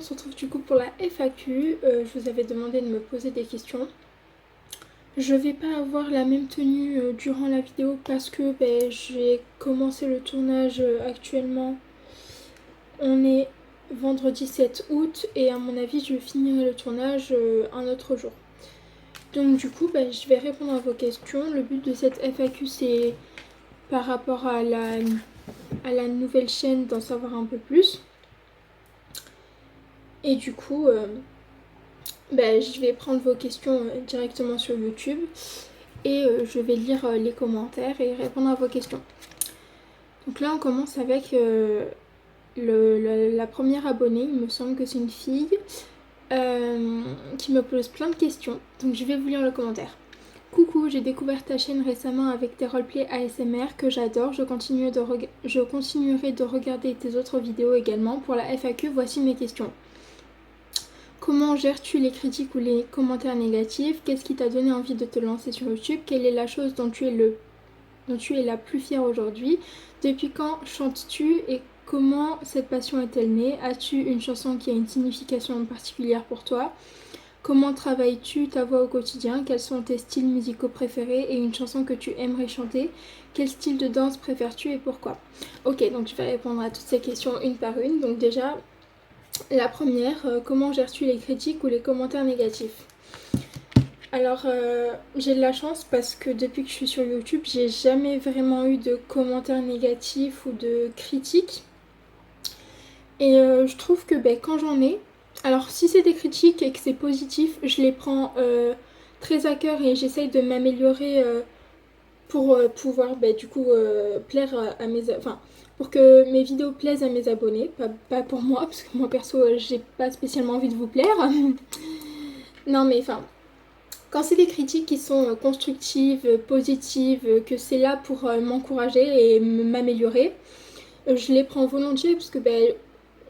on se retrouve du coup pour la FAQ. Je vous avais demandé de me poser des questions. Je vais pas avoir la même tenue durant la vidéo parce que j'ai commencé le tournage actuellement. On est vendredi 7 août et à mon avis je finirai le tournage un autre jour. Donc du coup je vais répondre à vos questions. Le but de cette FAQ c'est par rapport à la nouvelle chaîne d'en savoir un peu plus. Et du coup je vais prendre vos questions directement sur YouTube et je vais lire les commentaires et répondre à vos questions. Donc là on commence avec la première abonnée, il me semble que c'est une fille qui me pose plein de questions. Donc je vais vous lire le commentaire. Coucou, j'ai découvert ta chaîne récemment avec tes roleplays ASMR que j'adore. Je continuerai de regarder tes autres vidéos également. Pour la FAQ, voici mes questions. Comment gères-tu les critiques ou les commentaires négatifs? Qu'est-ce qui t'a donné envie de te lancer sur YouTube? Quelle est la chose dont tu es la plus fière aujourd'hui? Depuis quand chantes-tu et comment cette passion est-elle née? As-tu une chanson qui a une signification particulière pour toi? Comment travailles-tu ta voix au quotidien? Quels sont tes styles musicaux préférés et une chanson que tu aimerais chanter? Quel style de danse préfères-tu et pourquoi? Ok, donc je vais répondre à toutes ces questions une par une. Donc déjà, la première, comment gères-tu les critiques ou les commentaires négatifs? Alors, j'ai de la chance parce que depuis que je suis sur YouTube, j'ai jamais vraiment eu de commentaires négatifs ou de critiques. Et je trouve que quand j'en ai, alors si c'est des critiques et que c'est positif, je les prends très à cœur et j'essaye de m'améliorer pour pouvoir du coup plaire à mes... Enfin, pour que mes vidéos plaisent à mes abonnés, pas pour moi, parce que moi perso, j'ai pas spécialement envie de vous plaire. Non mais enfin, quand c'est des critiques qui sont constructives, positives, que c'est là pour m'encourager et m'améliorer, je les prends volontiers parce que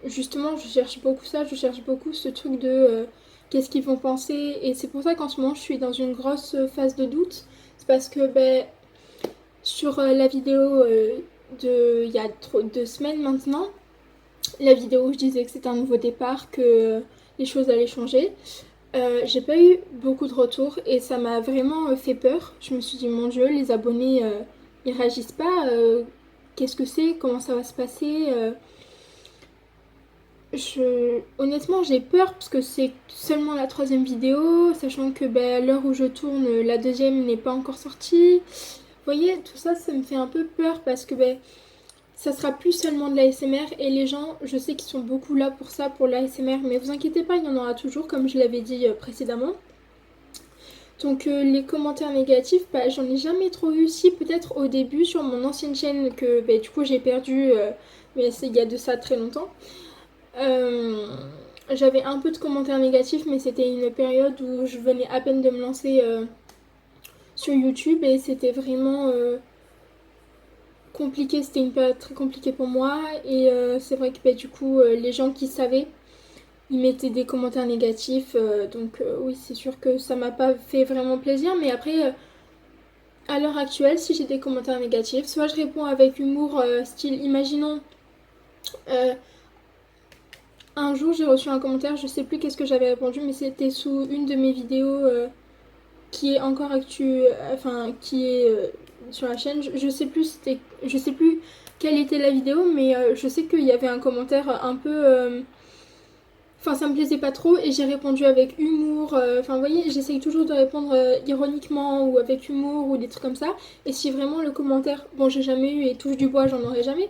justement je cherche beaucoup ça, je cherche beaucoup ce truc de qu'est-ce qu'ils vont penser et c'est pour ça qu'en ce moment je suis dans une grosse phase de doute. C'est parce que sur la vidéo il y a 2 semaines maintenant, la vidéo où je disais que c'était un nouveau départ, que les choses allaient changer, j'ai pas eu beaucoup de retours et ça m'a vraiment fait peur. Je me suis dit, mon Dieu, les abonnés, ils réagissent pas. Qu'est-ce que c'est? Comment ça va se passer? Honnêtement, j'ai peur parce que c'est seulement la 3e vidéo, sachant que à l'heure où je tourne, la 2e n'est pas encore sortie. Vous voyez, tout ça, ça me fait un peu peur parce que ça sera plus seulement de l'ASMR et les gens, je sais qu'ils sont beaucoup là pour ça, pour l'ASMR, mais vous inquiétez pas, il y en aura toujours, comme je l'avais dit précédemment. Donc les commentaires négatifs, j'en ai jamais trop eu. Si, peut-être au début sur mon ancienne chaîne que du coup j'ai perdu, mais il y a de ça très longtemps. J'avais un peu de commentaires négatifs, mais c'était une période où je venais à peine de me lancer sur YouTube et c'était vraiment compliqué. C'était une période très compliquée pour moi et c'est vrai que du coup les gens qui savaient, ils mettaient des commentaires négatifs, donc oui, c'est sûr que ça m'a pas fait vraiment plaisir, mais après à l'heure actuelle, si j'ai des commentaires négatifs, soit je réponds avec humour, style imaginons un jour j'ai reçu un commentaire, je sais plus qu'est-ce que j'avais répondu, mais c'était sous une de mes vidéos qui est encore qui est sur la chaîne. Je sais plus quelle était la vidéo, mais je sais qu'il y avait un commentaire un peu enfin, ça me plaisait pas trop et j'ai répondu avec humour. Enfin, vous voyez, j'essaye toujours de répondre ironiquement ou avec humour ou des trucs comme ça. Et si vraiment le commentaire, bon, j'ai jamais eu et touche du bois, j'en aurai jamais.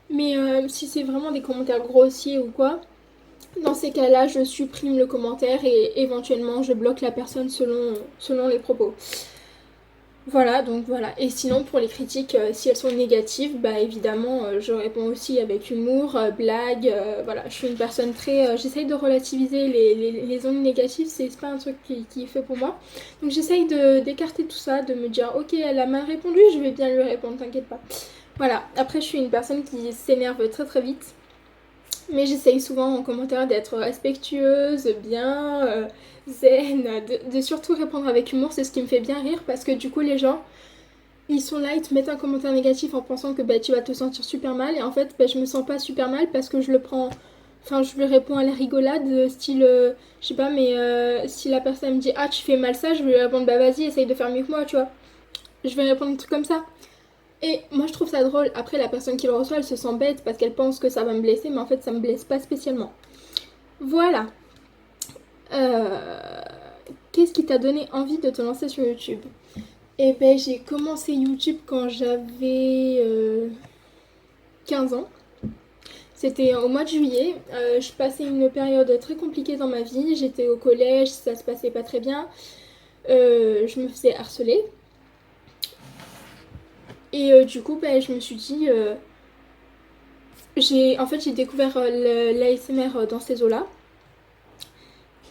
Mais si c'est vraiment des commentaires grossiers ou quoi, dans ces cas-là, je supprime le commentaire et éventuellement je bloque la personne selon les propos. Voilà, donc voilà. Et sinon, pour les critiques, si elles sont négatives, évidemment, je réponds aussi avec humour, blague. Voilà, je suis une personne très... j'essaye de relativiser les ondes négatives, c'est pas un truc qui est fait pour moi. Donc j'essaye d'écarter tout ça, de me dire, ok, elle a mal répondu, je vais bien lui répondre, t'inquiète pas. Voilà, après je suis une personne qui s'énerve très très vite. Mais j'essaye souvent en commentaire d'être respectueuse, bien, zen, de surtout répondre avec humour, c'est ce qui me fait bien rire parce que du coup les gens, ils sont là, ils te mettent un commentaire négatif en pensant que tu vas te sentir super mal et en fait je me sens pas super mal parce que je le prends Enfin, je lui réponds à la rigolade, style, je sais pas, mais si la personne me dit ah tu fais mal ça, je vais lui répondre bah vas-y, essaye de faire mieux que moi, tu vois. Je vais répondre un truc comme ça. Et moi je trouve ça drôle. Après, la personne qui le reçoit, elle se sent bête parce qu'elle pense que ça va me blesser, mais en fait ça me blesse pas spécialement. Voilà. Euh, Qu'est-ce qui t'a donné envie de te lancer sur YouTube? Eh ben j'ai commencé YouTube quand j'avais 15 ans. C'était au mois de juillet. Je passais une période très compliquée dans ma vie. J'étais au collège, ça se passait pas très bien. Je me faisais harceler. Et du coup, ben, je me suis dit, j'ai découvert l'ASMR dans ces eaux-là.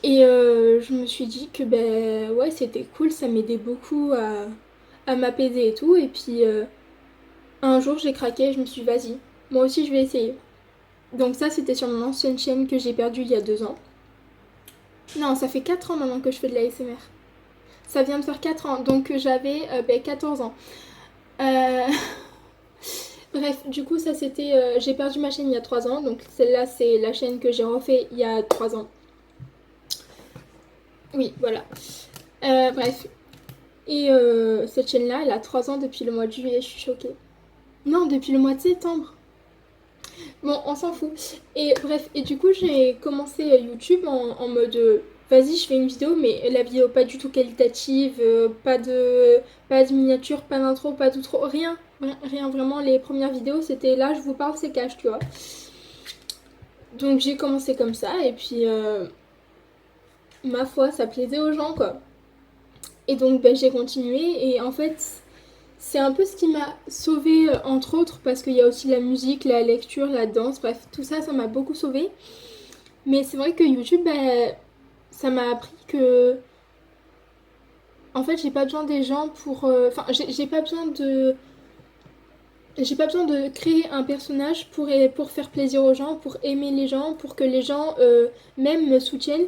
Et je me suis dit que ben ouais, c'était cool, ça m'aidait beaucoup à m'apaiser et tout. Et puis un jour, j'ai craqué, je me suis dit, vas-y, moi aussi je vais essayer. Donc ça, c'était sur mon ancienne chaîne que j'ai perdue il y a 2 ans. Non, ça fait 4 ans maintenant que je fais de l'ASMR. Ça vient de faire 4 ans, donc j'avais 14 ans. Euh, Bref, du coup, ça c'était. J'ai perdu ma chaîne il y a 3 ans, donc celle-là, c'est la chaîne que j'ai refait il y a 3 ans. Oui, voilà. Bref. Et cette chaîne-là, elle a 3 ans depuis le mois de juillet, je suis choquée. Non, depuis le mois de septembre. Bon, on s'en fout. Et bref, et du coup, j'ai commencé YouTube en mode vas-y, je fais une vidéo, mais la vidéo pas du tout qualitative, pas de miniature, pas d'intro, pas d'outro, rien. Rien vraiment. Les premières vidéos, c'était là, je vous parle, c'est cash, tu vois. Donc j'ai commencé comme ça, et puis ma foi, ça plaisait aux gens, quoi. Et donc ben, j'ai continué, et en fait, c'est un peu ce qui m'a sauvée, entre autres, parce qu'il y a aussi la musique, la lecture, la danse, bref, tout ça, ça m'a beaucoup sauvée. Mais c'est vrai que YouTube, bah, ça m'a appris que, en fait, j'ai pas besoin des gens pour. Enfin, j'ai pas besoin de. J'ai pas besoin de créer un personnage pour faire plaisir aux gens, pour aimer les gens, pour que les gens même me soutiennent.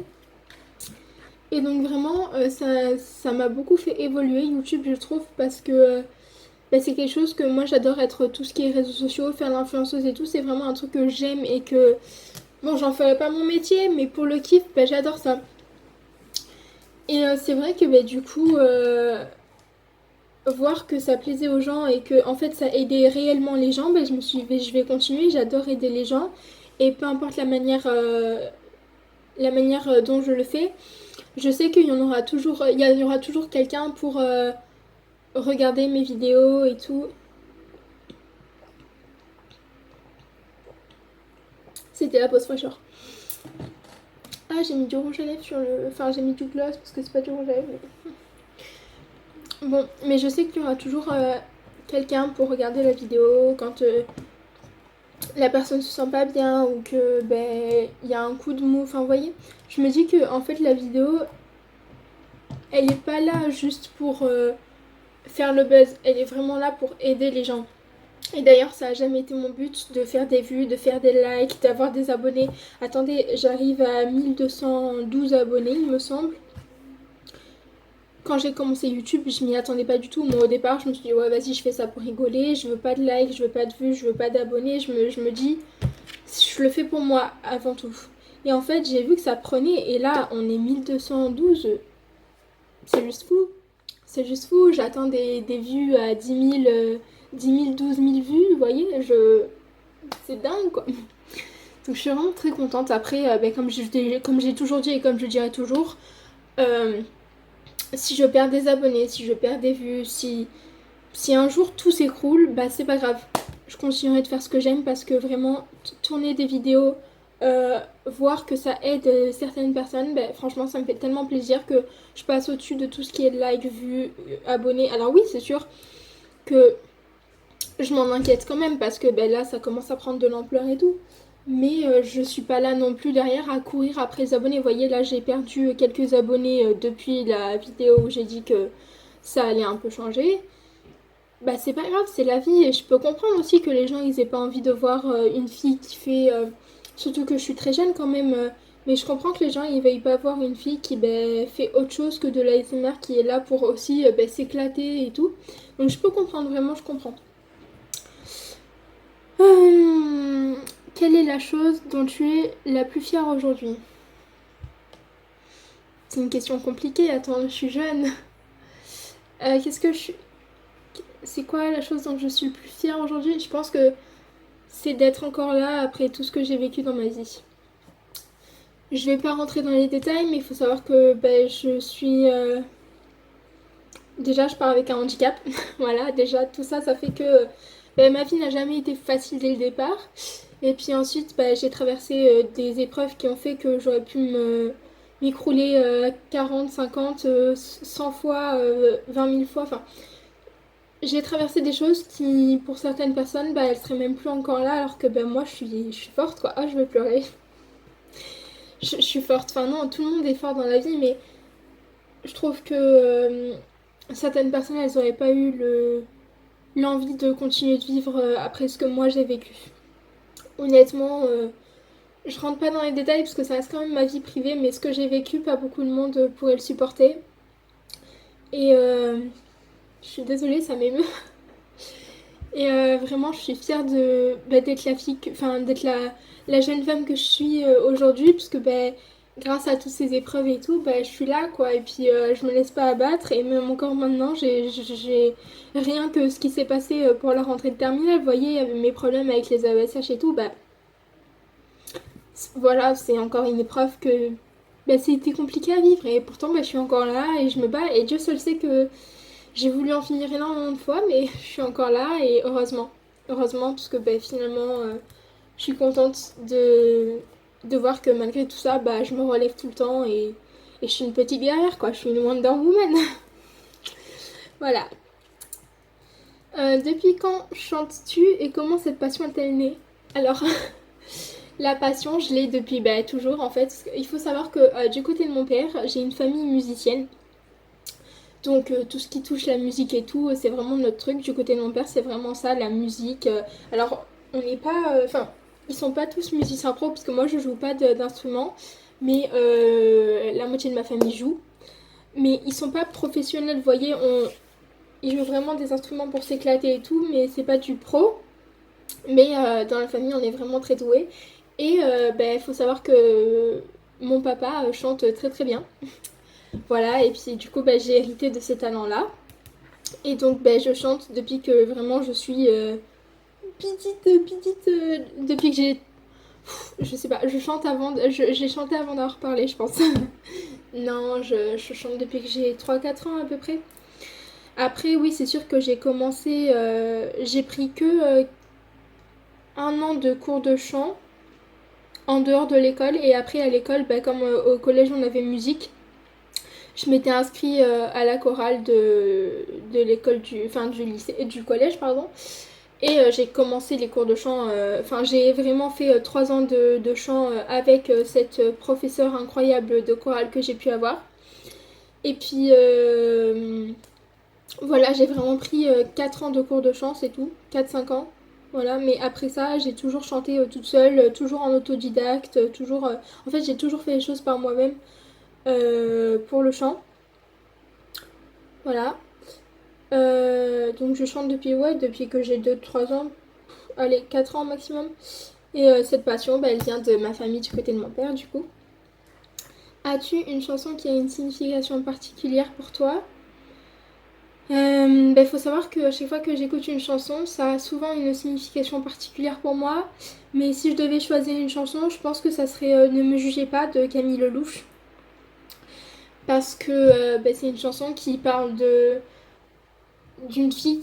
Et donc vraiment, ça m'a beaucoup fait évoluer YouTube, je trouve, parce que bah, c'est quelque chose que moi j'adore être tout ce qui est réseaux sociaux, faire l'influenceuse et tout, c'est vraiment un truc que j'aime et que, bon, j'en ferai pas mon métier, mais pour le kiff, bah, j'adore ça. Et c'est vrai que bah, du coup, voir que ça plaisait aux gens et que en fait ça aidait réellement les gens, bah, je me suis dit, je vais continuer, j'adore aider les gens. Et peu importe la manière dont je le fais, je sais qu'il y en aura toujours, il y aura toujours quelqu'un pour regarder mes vidéos et tout. C'était la pause fraîcheur. Ah, j'ai mis du rouge à lèvres sur le. Enfin, j'ai mis du gloss parce que c'est pas du rouge à lèvres. Bon, mais je sais qu'il y aura toujours quelqu'un pour regarder la vidéo quand la personne se sent pas bien ou que ben il y a un coup de mou. Enfin, vous voyez, je me dis que en fait la vidéo, elle est pas là juste pour faire le buzz. Elle est vraiment là pour aider les gens. Et d'ailleurs, ça a jamais été mon but de faire des vues, de faire des likes, d'avoir des abonnés. Attendez, j'arrive à 1212 abonnés, il me semble. Quand j'ai commencé YouTube, je m'y attendais pas du tout. Moi, au départ, je me suis dit, ouais, vas-y, je fais ça pour rigoler. Je veux pas de likes, je veux pas de vues, je veux pas d'abonnés. Je me dis, je le fais pour moi avant tout. Et en fait, j'ai vu que ça prenait. Et là, on est 1212. C'est juste fou. C'est juste fou. J'attends des vues à 10 000, 12 000 vues. Vous voyez, c'est dingue, quoi. Donc, je suis vraiment très contente. Après, ben, comme j'ai toujours dit et comme je dirai toujours, euh, si je perds des abonnés, si je perds des vues, si un jour tout s'écroule, bah c'est pas grave. Je continuerai de faire ce que j'aime parce que vraiment, tourner des vidéos, voir que ça aide certaines personnes, bah, franchement, ça me fait tellement plaisir que je passe au-dessus de tout ce qui est like, vues, abonnés. Alors oui, c'est sûr que je m'en inquiète quand même parce que bah, là, ça commence à prendre de l'ampleur et tout. Mais je suis pas là non plus derrière à courir après les abonnés. Vous voyez, là, j'ai perdu quelques abonnés depuis la vidéo où j'ai dit que ça allait un peu changer. Bah, c'est pas grave, c'est la vie. Et je peux comprendre aussi que les gens, ils aient pas envie de voir une fille qui fait. Surtout que je suis très jeune quand même. Mais je comprends que les gens, ils veuillent pas voir une fille qui bah, fait autre chose que de l'ASMR, qui est là pour aussi bah, s'éclater et tout. Donc je peux comprendre, vraiment, je comprends. Euh, Quelle est la chose dont tu es la plus fière aujourd'hui? C'est une question compliquée, attends, je suis jeune. Qu'est-ce que je suis... C'est quoi la chose dont je suis le plus fière aujourd'hui? Je pense que c'est d'être encore là après tout ce que j'ai vécu dans ma vie. Je vais pas rentrer dans les détails, mais il faut savoir que je suis... Déjà, je pars avec un handicap. Voilà, déjà, tout ça, ça fait que ma vie n'a jamais été facile dès le départ. Et puis ensuite, j'ai traversé des épreuves qui ont fait que j'aurais pu m'écrouler 40, 50, 100 fois, 20 000 fois. Enfin, j'ai traversé des choses qui, pour certaines personnes, elles seraient même plus encore là, alors que moi, je suis forte, quoi. Ah, je veux pleurer. Je suis forte. Enfin, non, tout le monde est fort dans la vie, mais je trouve que certaines personnes, elles n'auraient pas eu l'envie de continuer de vivre après ce que moi j'ai vécu. Honnêtement, je rentre pas dans les détails parce que ça reste quand même ma vie privée, mais ce que j'ai vécu, pas beaucoup de monde pourrait le supporter. Et je suis désolée, ça m'émeut. Et vraiment, je suis fière d'être la fille, d'être la jeune femme que je suis aujourd'hui, parce que grâce à toutes ces épreuves et tout, je suis là, quoi. Et puis, je me laisse pas abattre. Et même encore maintenant, j'ai rien que ce qui s'est passé pour la rentrée de terminale. Vous voyez, mes problèmes avec les AESH et tout, voilà, c'est encore une épreuve que c'était compliqué à vivre. Et pourtant, je suis encore là et je me bats. Et Dieu seul sait que j'ai voulu en finir énormément de fois, mais je suis encore là et heureusement. Heureusement, parce que finalement, je suis contente de voir que malgré tout ça, je me relève tout le temps et je suis une petite guerrière, quoi. Je suis une Wonder Woman. Voilà. Depuis quand chantes-tu et comment cette passion est-elle née? Alors, la passion, je l'ai depuis toujours en fait. Il faut savoir que du côté de mon père, j'ai une famille musicienne. Donc tout ce qui touche la musique et tout, c'est vraiment notre truc. Du côté de mon père, c'est vraiment ça, la musique. Alors, on n'est pas... Enfin, ils sont pas tous musiciens pro, parce que moi, je joue pas d'instrument. Mais la moitié de ma famille joue. Mais ils sont pas professionnels, vous voyez. Ils jouent vraiment des instruments pour s'éclater et tout, mais c'est pas du pro. Mais dans la famille, on est vraiment très doués. Et il faut savoir que mon papa chante très très bien. Voilà, et puis du coup, j'ai hérité de ces talents-là. Et donc, je chante depuis que vraiment je suis petite, depuis que j'ai... Je sais pas, je chante avant... J'ai chanté avant d'avoir parlé, je pense. Non, je chante depuis que j'ai 3-4 ans à peu près. Après, oui, c'est sûr que j'ai commencé... j'ai pris que 1 an de cours de chant en dehors de l'école. Et après, à l'école, comme au collège, on avait musique, je m'étais inscrite à la chorale de l'école du lycée, du collège, pardon. Et j'ai commencé les cours de chant, j'ai vraiment fait 3 ans de chant avec cette professeure incroyable de chorale que j'ai pu avoir. Et puis voilà, j'ai vraiment pris 4 ans de cours de chant, c'est tout, 4-5 ans. Voilà, mais après ça, j'ai toujours chanté toute seule, toujours en autodidacte, toujours... En fait, j'ai toujours fait les choses par moi-même pour le chant. Voilà. Donc je chante depuis que j'ai 2-3 ans, allez, 4 ans maximum. Et cette passion, elle vient de ma famille du côté de mon père, du coup. As-tu une chanson qui a une signification particulière pour toi? Faut savoir que à chaque fois que j'écoute une chanson, ça a souvent une signification particulière pour moi. Mais si je devais choisir une chanson, je pense que ça serait Ne me jugez pas de Camille Lelouch. Parce que c'est une chanson qui parle d'une fille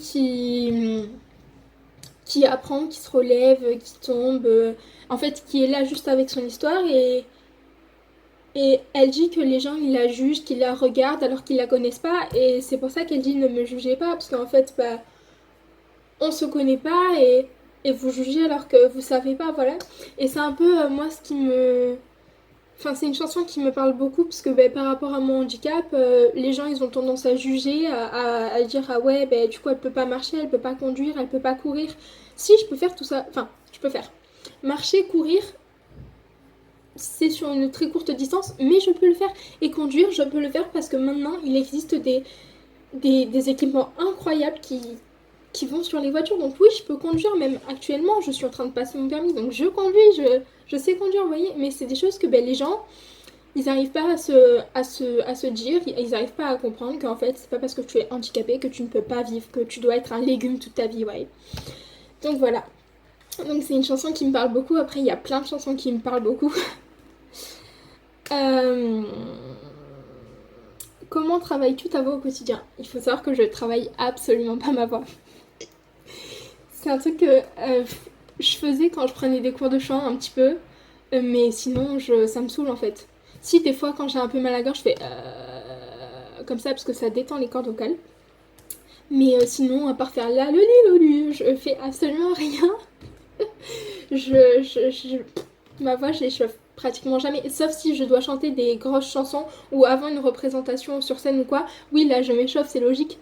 qui apprend, qui se relève, qui tombe, en fait qui est là juste avec son histoire et elle dit que les gens ils la jugent, qu'ils la regardent alors qu'ils la connaissent pas et c'est pour ça qu'elle dit ne me jugez pas parce qu'en fait on se connaît pas et vous jugez alors que vous savez pas, voilà. Et c'est un peu moi ce qui me... Enfin, c'est une chanson qui me parle beaucoup parce que par rapport à mon handicap, les gens ils ont tendance à juger, à dire ah ouais, du coup elle peut pas marcher, elle peut pas conduire, elle peut pas courir. Si, je peux faire tout ça, enfin, je peux faire. Marcher, courir, c'est sur une très courte distance, mais je peux le faire. Et conduire, je peux le faire parce que maintenant il existe des équipements incroyables qui vont sur les voitures. Donc oui, je peux conduire, même actuellement, je suis en train de passer mon permis, donc je conduis, je sais conduire, vous voyez. Mais c'est des choses que les gens, ils n'arrivent pas à se dire, ils n'arrivent pas à comprendre qu'en fait, c'est pas parce que tu es handicapé que tu ne peux pas vivre, que tu dois être un légume toute ta vie, ouais. Donc voilà. Donc c'est une chanson qui me parle beaucoup. Après, il y a plein de chansons qui me parlent beaucoup. Comment travailles-tu ta voix au quotidien? Il faut savoir que je travaille absolument pas ma voix. C'est un truc que je faisais quand je prenais des cours de chant un petit peu, mais sinon ça me saoule en fait. Si des fois quand j'ai un peu mal à la gorge, je fais comme ça parce que ça détend les cordes vocales. Mais sinon, à part faire la loli, je fais absolument rien. Ma voix, je l'échauffe pratiquement jamais, sauf si je dois chanter des grosses chansons ou avant une représentation sur scène ou quoi. Oui, là, je m'échauffe, c'est logique.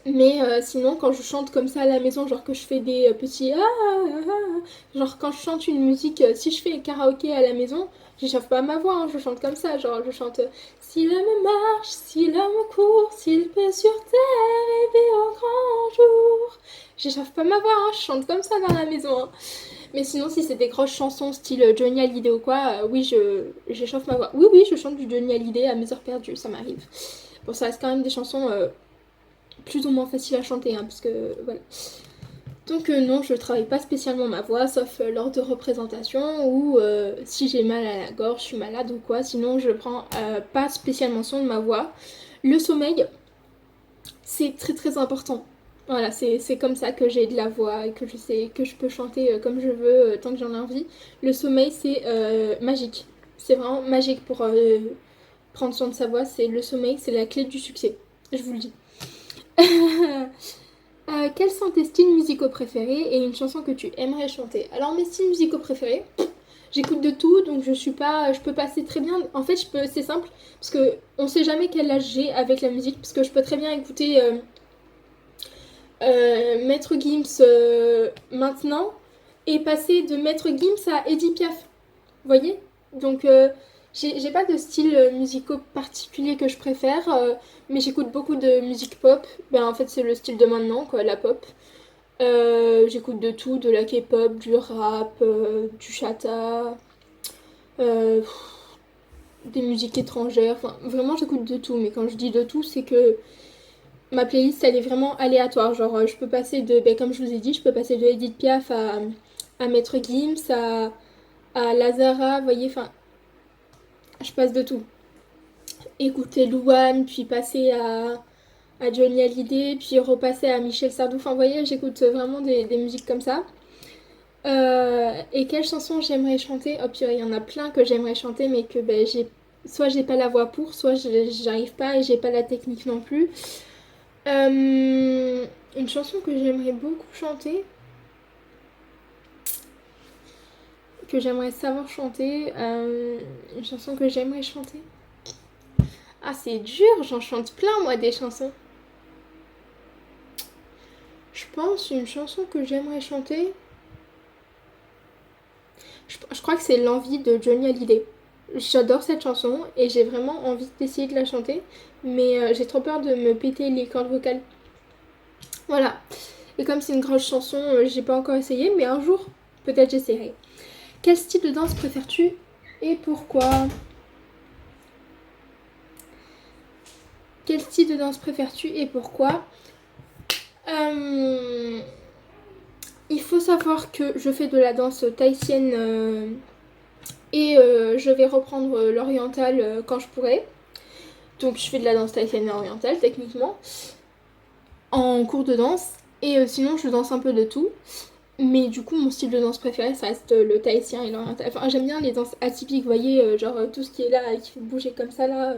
Mais sinon, quand je chante comme ça à la maison, genre que je fais des petits genre quand je chante une musique, si je fais karaoké à la maison, j'échauffe pas ma voix, hein, je chante comme ça, genre je chante si l'homme marche, si l'homme court, s'il paie sur terre et vit au grand jour. J'échauffe pas ma voix, hein, je chante comme ça dans la maison. Hein. Mais sinon, si c'est des grosses chansons style Johnny Hallyday ou quoi, oui, j'échauffe ma voix. Oui, je chante du Johnny Hallyday à mes heures perdues, ça m'arrive. Bon, ça reste quand même des chansons plus ou moins faciles à chanter, hein, parce que voilà. Donc non, je travaille pas spécialement ma voix, sauf lors de représentations ou si j'ai mal à la gorge, je suis malade ou quoi. Sinon, je prends pas spécialement soin de ma voix. Le sommeil, c'est très très important. Voilà, c'est comme ça que j'ai de la voix et que je sais que je peux chanter comme je veux tant que j'en ai envie. Le sommeil, c'est magique. C'est vraiment magique pour prendre soin de sa voix. C'est le sommeil, c'est la clé du succès. Je vous le dis. Quels sont tes styles musicaux préférés et une chanson que tu aimerais chanter? Alors mes styles musicaux préférés, j'écoute de tout, donc je peux passer très bien. En fait, c'est simple parce que on sait jamais quel âge j'ai avec la musique, parce que je peux très bien écouter Maître Gims maintenant et passer de Maître Gims à Edith Piaf. Vous voyez? Donc j'ai pas de style musicaux particulier que je préfère, mais j'écoute beaucoup de musique pop. Ben en fait c'est le style de maintenant, quoi, la pop. J'écoute de tout, de la K-pop, du rap, du chata, euh, des musiques étrangères. Enfin, vraiment j'écoute de tout, mais quand je dis de tout, c'est que ma playlist elle est vraiment aléatoire. Genre je peux passer de, ben, comme je vous ai dit, je peux passer de Edith Piaf à Maître Gims, à Lazara, vous voyez, enfin, je passe de tout. Écouter Louane, puis passer à Johnny Hallyday, puis repasser à Michel Sardou. Enfin, vous voyez, j'écoute vraiment des musiques comme ça. Et quelle chanson j'aimerais chanter? Oh purée, il y en a plein que j'aimerais chanter, mais que ben, soit j'ai pas la voix pour, soit j'arrive pas et j'ai pas la technique non plus. Une chanson que j'aimerais beaucoup chanter, que j'aimerais savoir chanter, une chanson que j'aimerais chanter. Ah, c'est dur, j'en chante plein, moi, des chansons. Je pense une chanson que j'aimerais chanter. Je crois que c'est L'envie de Johnny Hallyday. J'adore cette chanson et j'ai vraiment envie d'essayer de la chanter, mais j'ai trop peur de me péter les cordes vocales. Voilà. Et comme c'est une grosse chanson, j'ai pas encore essayé, mais un jour, peut-être j'essaierai. Quel style de danse préfères-tu et pourquoi? Quel style de danse préfères-tu et pourquoi? Il faut savoir que je fais de la danse tahitienne et je vais reprendre l'oriental quand je pourrai. Donc je fais de la danse tahitienne et orientale techniquement en cours de danse. Et sinon je danse un peu de tout. Mais du coup mon style de danse préféré ça reste le tahitien et l'oriental. Enfin j'aime bien les danses atypiques, vous voyez, genre tout ce qui est là, qui fait bouger comme ça là.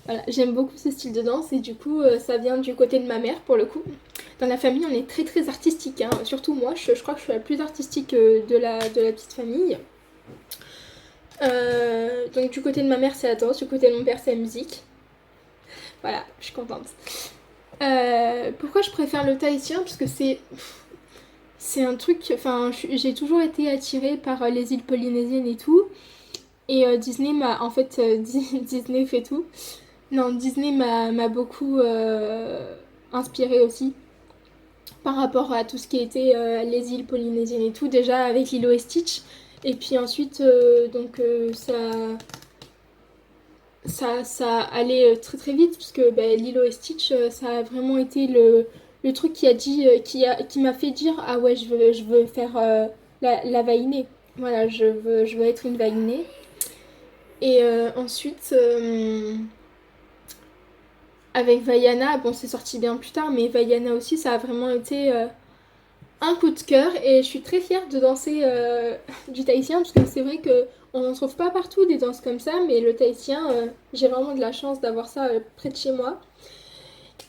Voilà, j'aime beaucoup ce style de danse et du coup ça vient du côté de ma mère pour le coup. Dans la famille on est très très artistique, hein. Surtout moi, je crois que je suis la plus artistique de la petite famille. Donc du côté de ma mère c'est la danse, du côté de mon père c'est la musique. Voilà, je suis contente. Pourquoi je préfère le tahitien? Parce que c'est un truc, enfin j'ai toujours été attirée par les îles polynésiennes et tout. Et Disney m'a, en fait, Disney fait tout. Non, Disney m'a beaucoup inspirée aussi. par rapport à tout ce qui était les îles polynésiennes et tout, déjà avec Lilo et Stitch. Et puis ensuite, ça allait très très vite, parce que Lilo et Stitch, ça a vraiment été le truc qui m'a fait dire ah ouais, je veux faire la vainée. Voilà, je veux être une vainée. Et ensuite, avec Vaiana, bon, c'est sorti bien plus tard, mais Vaiana aussi, ça a vraiment été un coup de cœur. Et je suis très fière de danser du tahitien, parce que c'est vrai qu'on n'en trouve pas partout des danses comme ça, mais le tahitien, j'ai vraiment de la chance d'avoir ça près de chez moi.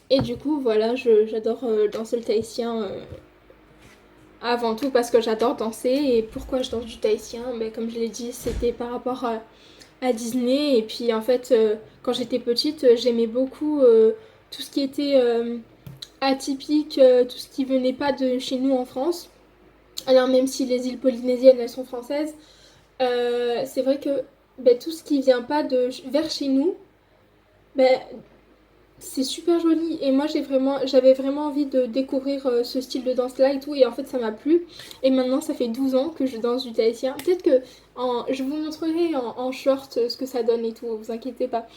Et du coup, voilà, j'adore danser le tahitien avant tout parce que j'adore danser. Et pourquoi je danse du tahitien? Comme je l'ai dit, c'était par rapport à Disney. Et puis en fait, quand j'étais petite, j'aimais beaucoup tout ce qui était atypique, tout ce qui venait pas de chez nous en France. Alors même si les îles polynésiennes, elles sont françaises, c'est vrai que tout ce qui vient pas de vers chez nous, ben, c'est super joli. Et moi j'avais vraiment envie de découvrir ce style de danse là et tout. Et en fait ça m'a plu. Et maintenant ça fait 12 ans que je danse du tahitien. Peut-être que je vous montrerai en short ce que ça donne et tout, vous inquiétez pas.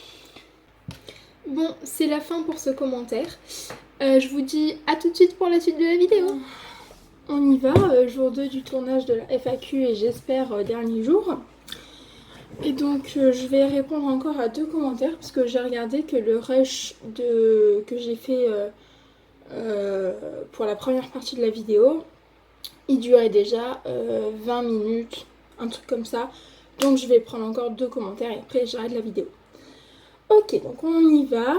Bon, c'est la fin pour ce commentaire. Je vous dis à tout de suite pour la suite de la vidéo. On y va, jour 2 du tournage de la FAQ et j'espère dernier jour. Et donc je vais répondre encore à 2 commentaires parce que j'ai regardé que le rush que j'ai fait pour la première partie de la vidéo, il durait déjà 20 minutes, un truc comme ça. Donc je vais prendre encore 2 commentaires et après j'arrête la vidéo. Ok, donc on y va.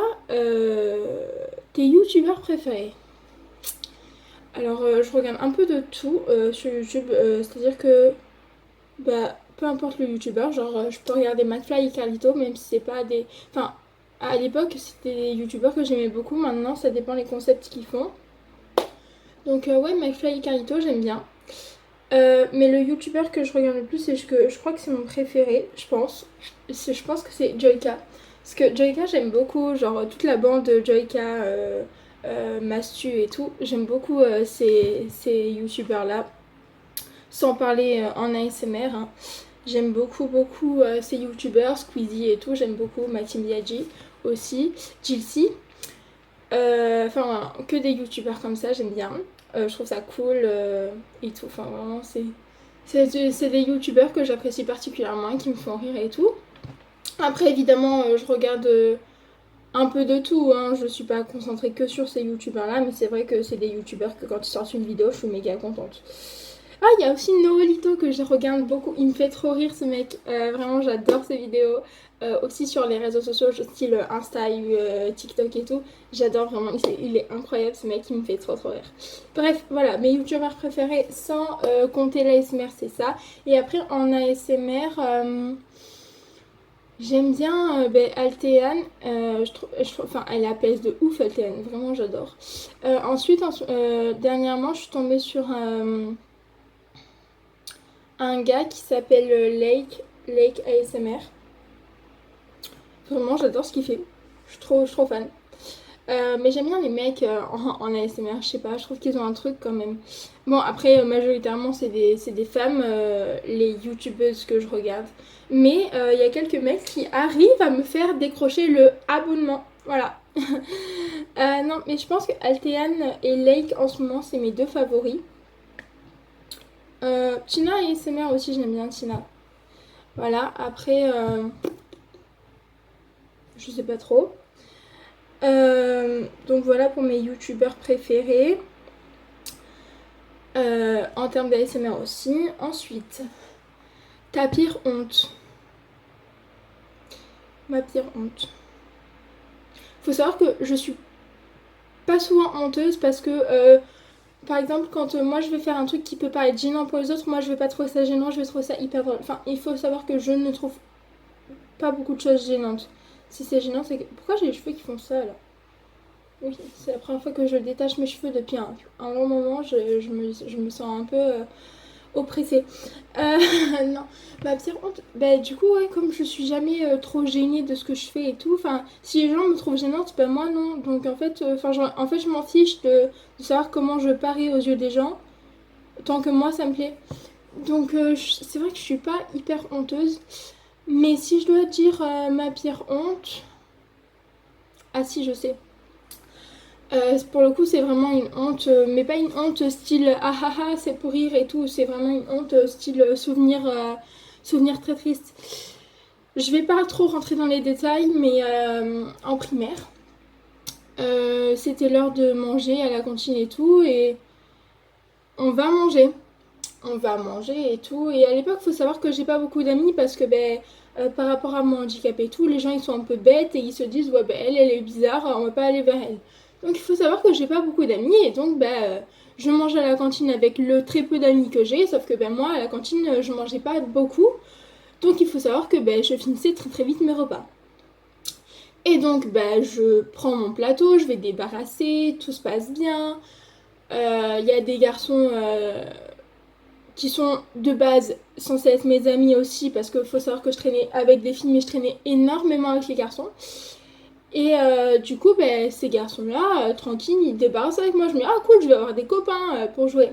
Tes youtubeurs préférés? Alors je regarde un peu de tout sur YouTube, c'est-à-dire que peu importe le youtubeur, genre je peux regarder McFly et Carlito, même si c'est pas des... Enfin, à l'époque c'était des youtubeurs que j'aimais beaucoup, maintenant ça dépend les concepts qu'ils font. Donc ouais, McFly et Carlito j'aime bien. Mais le youtubeur que je regarde le plus, je crois que c'est mon préféré, je pense. Je pense que c'est Joyka. Parce que Joyka j'aime beaucoup, genre toute la bande de Joyka, Mastu et tout. J'aime beaucoup ces youtubeurs là. Sans parler en ASMR, hein. J'aime beaucoup ces youtubeurs, Squeezie et tout. J'aime beaucoup Maxime Biaggi aussi, Jilcy. Enfin voilà, que des youtubeurs comme ça, j'aime bien. Je trouve ça cool et tout. Enfin vraiment, c'est des youtubeurs que j'apprécie particulièrement, qui me font rire et tout. Après évidemment, je regarde un peu de tout, hein. Je suis pas concentrée que sur ces youtubeurs là, mais c'est vrai que c'est des youtubeurs que quand ils sortent une vidéo, je suis méga contente. Ah, il y a aussi Noelito que je regarde beaucoup. Il me fait trop rire ce mec. Vraiment, j'adore ses vidéos. Aussi sur les réseaux sociaux, style Insta, TikTok et tout. J'adore vraiment. Il est incroyable ce mec. Il me fait trop rire. Bref, voilà. Mes youtubeurs préférés sans compter l'ASMR, c'est ça. Et après, en ASMR, j'aime bien Alteane. Enfin, elle a PS de ouf, Alteane. Vraiment, j'adore. Ensuite, dernièrement, je suis tombée sur un gars qui s'appelle Lake ASMR. Vraiment, j'adore ce qu'il fait. Je suis trop fan. Mais j'aime bien les mecs en ASMR, je sais pas, je trouve qu'ils ont un truc quand même. Bon, après, majoritairement, c'est des femmes, les youtubeuses que je regarde. Mais il y a quelques mecs qui arrivent à me faire décrocher le abonnement. Voilà. Non, mais je pense que Alteane et Lake en ce moment, c'est mes 2 favoris. Tina ASMR aussi, j'aime bien Tina. Voilà, après, je sais pas trop. Donc voilà pour mes youtubeurs préférés. En termes d'ASMR aussi. Ensuite, ta pire honte. Ma pire honte. Faut savoir que je suis pas souvent honteuse parce que, par exemple, quand moi je vais faire un truc qui peut paraître gênant pour les autres, moi je vais pas trouver ça gênant, je vais trouver ça hyper drôle. Enfin, il faut savoir que je ne trouve pas beaucoup de choses gênantes. Si c'est gênant, c'est que... Pourquoi j'ai les cheveux qui font ça là? Oui, c'est la première fois que je détache mes cheveux depuis un long moment. Je me sens un peu oppressée. Non, ma pire honte, bah du coup, ouais, comme je suis jamais trop gênée de ce que je fais et tout, enfin, si les gens me trouvent gênante, bah moi non. Donc en fait, je m'en fiche de savoir comment je parais aux yeux des gens, tant que moi ça me plaît. Donc c'est vrai que je suis pas hyper honteuse, mais si je dois dire ma pire honte, ah si, je sais. Pour le coup, c'est vraiment une honte, mais pas une honte style ah ah ah, c'est pour rire et tout. C'est vraiment une honte style souvenir très triste. Je vais pas trop rentrer dans les détails, mais en primaire, c'était l'heure de manger à la cantine et tout, et on va manger. On va manger et tout. Et à l'époque, faut savoir que j'ai pas beaucoup d'amis parce que par rapport à mon handicap et tout, les gens ils sont un peu bêtes et ils se disent ouais elle est bizarre, on va pas aller vers elle. Donc il faut savoir que j'ai pas beaucoup d'amis et donc je mange à la cantine avec le très peu d'amis que j'ai, sauf que moi à la cantine je mangeais pas beaucoup. Donc il faut savoir que je finissais très très vite mes repas. Et donc je prends mon plateau, je vais débarrasser, tout se passe bien. Il y a des garçons qui sont de base censés être mes amis aussi, parce qu'il faut savoir que je traînais avec des filles, mais je traînais énormément avec les garçons. Et du coup, ces garçons-là, tranquilles, ils débarrassent avec moi. Je me dis, ah cool, je vais avoir des copains pour jouer.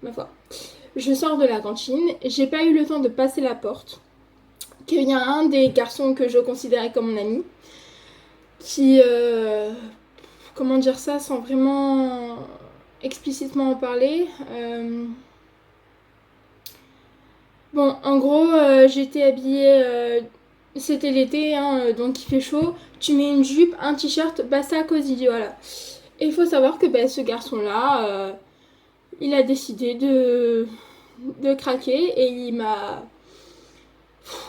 Ma foi. Je sors de la cantine, j'ai pas eu le temps de passer la porte, qu'il y a un des garçons que je considérais comme mon ami, qui, comment dire ça sans vraiment explicitement en parler, bon, en gros, j'étais habillée. C'était l'été, hein, donc il fait chaud. Tu mets une jupe, un t-shirt, ça cosy, voilà. Et il faut savoir que ce garçon-là, il a décidé de craquer et il m'a.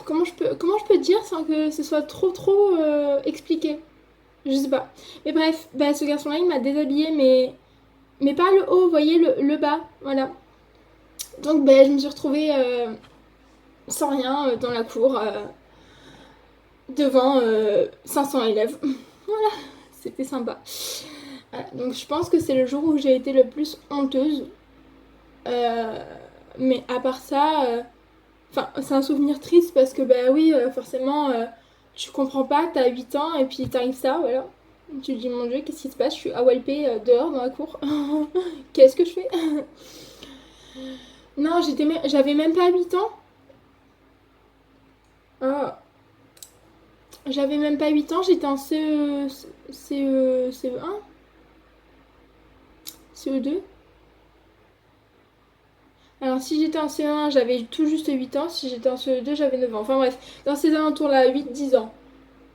Comment je peux dire sans que ce soit trop expliqué. Je sais pas. Mais bref, ce garçon-là, il m'a déshabillée, mais pas le haut, vous voyez, le bas, voilà. Donc je me suis retrouvée sans rien dans la cour. Devant 500 élèves. Voilà, c'était sympa. Voilà, donc je pense que c'est le jour où j'ai été le plus honteuse. Euh, mais à part ça, c'est un souvenir triste parce que oui, forcément, tu comprends pas, t'as 8 ans et puis t'arrives ça, voilà. Tu te dis mon dieu, qu'est-ce qui se passe? Je suis à Walpé dehors dans la cour. Qu'est-ce que je fais? Non, j'avais même pas 8 ans. Ah, j'avais même pas 8 ans, j'étais en CE1, CE2. Alors si j'étais en CE1, j'avais tout juste 8 ans, si j'étais en CE2, j'avais 9 ans. Enfin bref, dans ces alentours-là, 8-10 ans,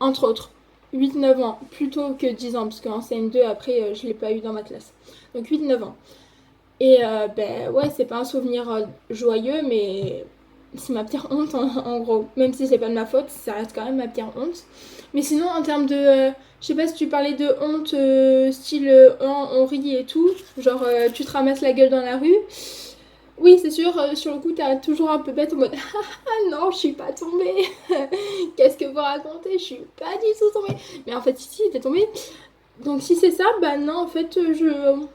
entre autres. 8-9 ans, plutôt que 10 ans, parce qu'en CM2, après, je l'ai pas eu dans ma classe. Donc 8-9 ans. Et ouais, c'est pas un souvenir joyeux, mais c'est ma pire honte en gros. Même si c'est pas de ma faute, ça reste quand même ma pire honte. Mais sinon, en termes de. Je sais pas si tu parlais de honte style on rit et tout. Genre, tu te ramasses la gueule dans la rue. Oui, c'est sûr, sur le coup, t'as toujours un peu bête en mode ah non, je suis pas tombée. Qu'est-ce que vous racontez? Je suis pas du tout tombée. Mais en fait, si, t'es tombée. Donc, si c'est ça, non, en fait, non.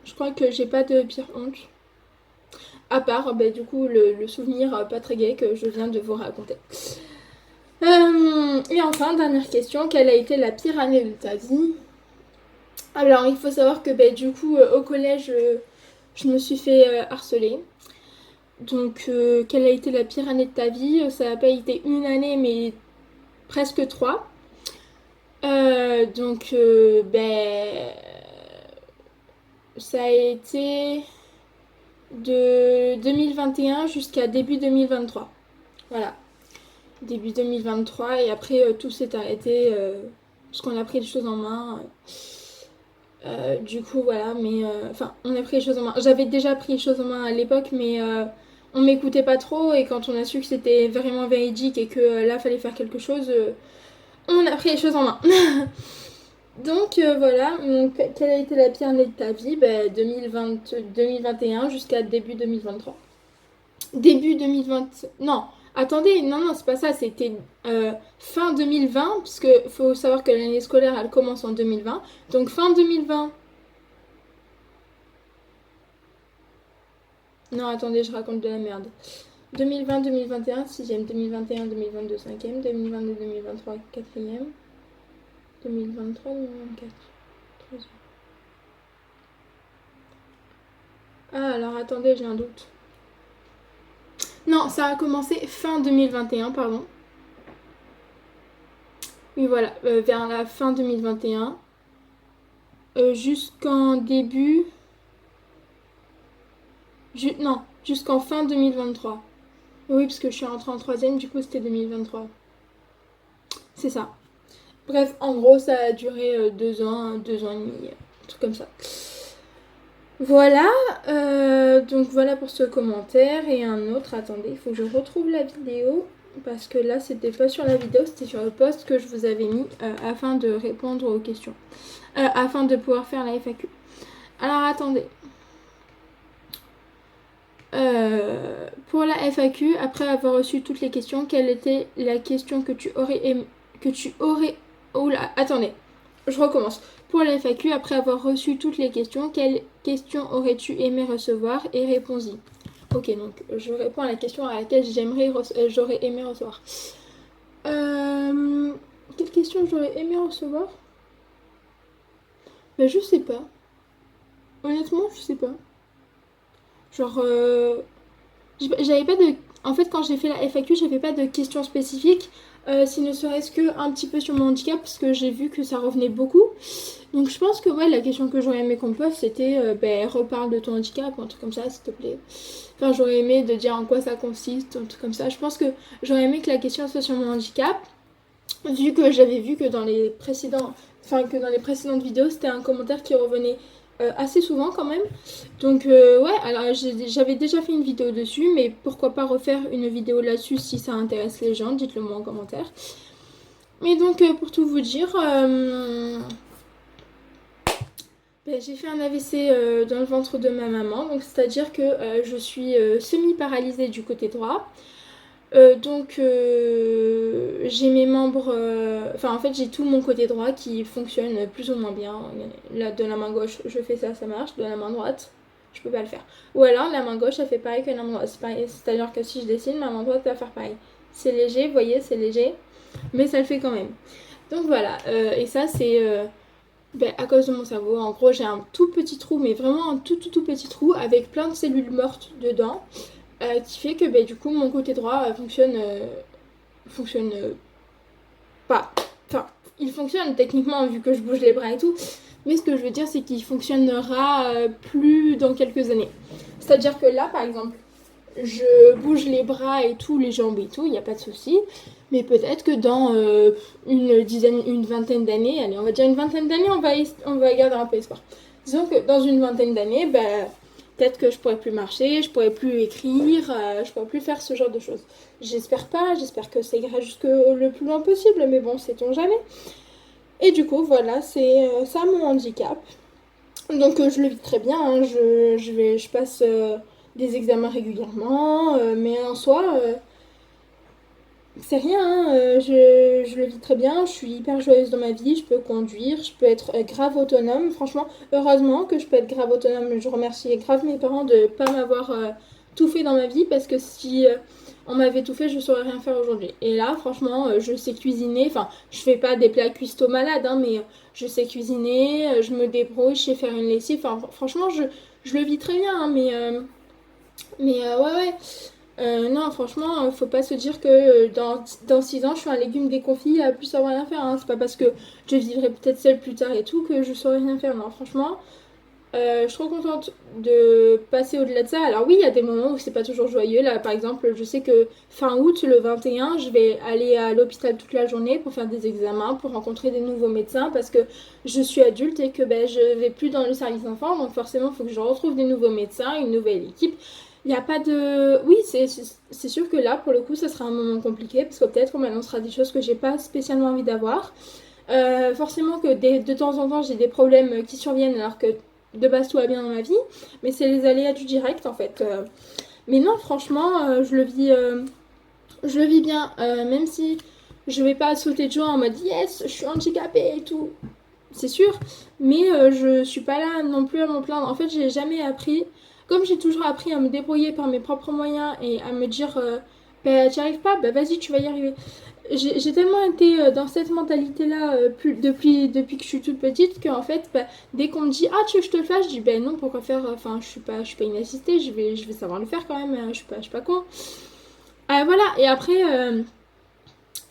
Je crois que j'ai pas de pire honte. À part, du coup, le souvenir pas très gai que je viens de vous raconter. Et enfin, dernière question, quelle a été la pire année de ta vie? Alors, il faut savoir que du coup, au collège, je me suis fait harceler. Donc, quelle a été la pire année de ta vie? Ça n'a pas été une année, mais presque trois. Donc, ça a été de 2021 jusqu'à début 2023. Voilà, début 2023. Et après, tout s'est arrêté parce qu'on a pris les choses en main. Du coup, voilà, mais on a pris les choses en main. J'avais déjà pris les choses en main à l'époque, mais on m'écoutait pas trop. Et quand on a su que c'était vraiment véridique et que là, fallait faire quelque chose, on a pris les choses en main. Donc voilà, donc, quelle a été la pire année de ta vie? 2021 jusqu'à début 2023. Début 2020. Non, attendez, non, c'est pas ça, c'était fin 2020, parce qu'il faut savoir que l'année scolaire, elle commence en 2020. Donc fin 2020 Non, attendez, je raconte de la merde. 2020-2021, 6e. 2021-2022, 5e. 2022-2023, 4e. 2023-2024, 3e. Ah, alors attendez, j'ai un doute. Non, ça a commencé fin 2021, pardon. Oui, voilà, vers la fin 2021. Jusqu'en début... non, jusqu'en fin 2023. Oui, parce que je suis rentrée en 3e, du coup c'était 2023. C'est ça. Bref, en gros, ça a duré 2 ans, 2 ans et demi, un truc comme ça. Voilà, donc voilà pour ce commentaire. Et un autre, attendez, il faut que je retrouve la vidéo. Parce que là, c'était pas sur la vidéo, c'était sur le post que je vous avais mis afin de répondre aux questions. Afin de pouvoir faire la FAQ. Alors, attendez. Pour la FAQ, après avoir reçu toutes les questions, quelle était la question que tu aurais... Oula, attendez, je recommence. Pour la FAQ, après avoir reçu toutes les questions, quelle question aurais-tu aimé recevoir et réponds-y. Ok, donc je réponds à la question à laquelle j'aurais aimé recevoir. Quelle question j'aurais aimé recevoir? Ben, je sais pas. Honnêtement, je sais pas. Genre, j'avais pas de... En fait, quand j'ai fait la FAQ, j'avais pas de questions spécifiques, si ne serait-ce que un petit peu sur mon handicap, parce que j'ai vu que ça revenait beaucoup. Donc je pense que ouais, la question que j'aurais aimé qu'on me pose, c'était reparle de ton handicap, ou un truc comme ça, s'il te plaît. Enfin, j'aurais aimé de dire en quoi ça consiste, un truc comme ça. Je pense que j'aurais aimé que la question soit sur mon handicap, vu que j'avais vu que dans les précédentes vidéos, c'était un commentaire qui revenait assez souvent quand même. Donc ouais, alors j'avais déjà fait une vidéo dessus, mais pourquoi pas refaire une vidéo là-dessus si ça intéresse les gens, dites-le moi en commentaire. Mais donc pour tout vous dire, j'ai fait un AVC dans le ventre de ma maman, donc c'est-à-dire que je suis semi-paralysée du côté droit. Donc j'ai mes membres, enfin en fait j'ai tout mon côté droit qui fonctionne plus ou moins bien. Là de la main gauche je fais ça, ça marche, de la main droite je peux pas le faire. Ou alors la main gauche elle fait pareil que la main droite, c'est-à-dire que si je dessine, ma main droite va faire pareil. C'est léger, vous voyez, c'est léger, mais ça le fait quand même. Donc voilà, et ça c'est à cause de mon cerveau. En gros j'ai un tout petit trou, mais vraiment un tout petit trou avec plein de cellules mortes dedans. Qui fait que du coup mon côté droit fonctionne pas. Enfin, il fonctionne techniquement vu que je bouge les bras et tout, mais ce que je veux dire c'est qu'il fonctionnera plus dans quelques années. C'est-à-dire que là par exemple, je bouge les bras et tout, les jambes et tout, il n'y a pas de souci. Mais peut-être que dans une vingtaine d'années, allez, on va dire une vingtaine d'années, on va garder un peu espoir. Disons que dans une vingtaine d'années, peut-être que je pourrais plus marcher, je pourrais plus écrire, je pourrais plus faire ce genre de choses. J'espère pas, j'espère que ça ira jusque le plus loin possible, mais bon, sait-on jamais. Et du coup, voilà, c'est ça mon handicap. Donc je le vis très bien, hein, je passe des examens régulièrement, mais en soi, c'est rien, hein, je le vis très bien, je suis hyper joyeuse dans ma vie, je peux conduire, je peux être grave autonome. Franchement, heureusement que je peux être grave autonome. Je remercie grave mes parents de ne pas m'avoir tout fait dans ma vie, parce que si on m'avait tout fait, je ne saurais rien faire aujourd'hui. Et là, franchement, je sais cuisiner, enfin, je fais pas des plats cuistots malades, hein, mais je sais cuisiner, je me débrouille, je sais faire une lessive. Enfin, franchement, je le vis très bien, hein, ouais. Non, franchement, faut pas se dire que dans 6 ans, je suis un légume déconfit à plus savoir rien faire, hein. C'est pas parce que je vivrai peut-être seule plus tard et tout que je saurai rien faire. Non, franchement, je suis trop contente de passer au-delà de ça. Alors oui, il y a des moments où c'est pas toujours joyeux. Là, par exemple, je sais que fin août, le 21, je vais aller à l'hôpital toute la journée pour faire des examens, pour rencontrer des nouveaux médecins, parce que je suis adulte et que je vais plus dans le service enfant. Donc forcément, il faut que je retrouve des nouveaux médecins, une nouvelle équipe. Il n'y a pas de... Oui, c'est sûr que là, pour le coup, ça sera un moment compliqué, parce que peut-être qu'on m'annoncera des choses que j'ai pas spécialement envie d'avoir. Forcément que de temps en temps, j'ai des problèmes qui surviennent alors que de base tout va bien dans ma vie, mais c'est les aléas du direct en fait. Mais non, franchement, je le vis bien, même si je vais pas sauter de joie en mode yes, je suis handicapée et tout, c'est sûr, mais je suis pas là non plus à m'en plaindre. En fait, j'ai jamais appris comme j'ai toujours appris à me débrouiller par mes propres moyens et à me dire bah t'y arrives pas, bah vas-y tu vas y arriver. J'ai tellement été dans cette mentalité-là depuis que je suis toute petite qu'en fait, bah, dès qu'on me dit ah tu veux que je te le fasse, je dis ben non pourquoi faire, enfin je suis pas une assistée, je vais savoir le faire quand même, je suis pas con. Ah voilà, et après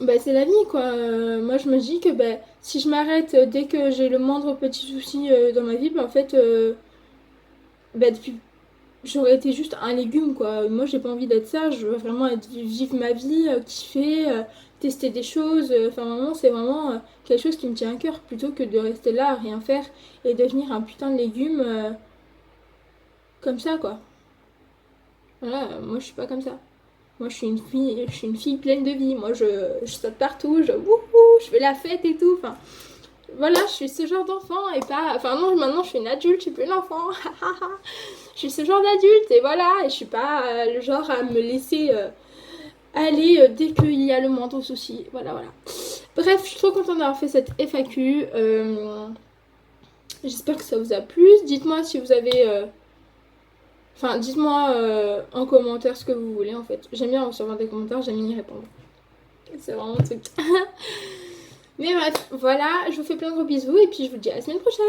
bah, c'est la vie quoi. Moi je me dis que bah, si je m'arrête dès que j'ai le moindre petit souci dans ma vie, bah, en fait bah, depuis j'aurais été juste un légume quoi. Moi j'ai pas envie d'être ça, je veux vraiment vivre ma vie, kiffer, tester des choses. Enfin vraiment c'est vraiment quelque chose qui me tient à cœur plutôt que de rester là à rien faire et devenir un putain de légume comme ça quoi. Voilà, moi je suis pas comme ça. Moi je suis une fille pleine de vie. Moi je saute partout, wouhou, je fais la fête et tout. Enfin voilà, je suis ce genre d'enfant et pas. Enfin non, maintenant je suis une adulte, je suis plus une enfant. Je suis ce genre d'adulte et voilà, et je suis pas le genre à me laisser aller dès qu'il y a le moindre souci. Voilà, voilà. Bref, je suis trop contente d'avoir fait cette FAQ. J'espère que ça vous a plu. Dites-moi si vous avez. Enfin, dites-moi en commentaire ce que vous voulez en fait. J'aime bien recevoir des commentaires, j'aime bien y répondre. C'est vraiment un truc. Mais bref, voilà, je vous fais plein de gros bisous et puis je vous dis à la semaine prochaine.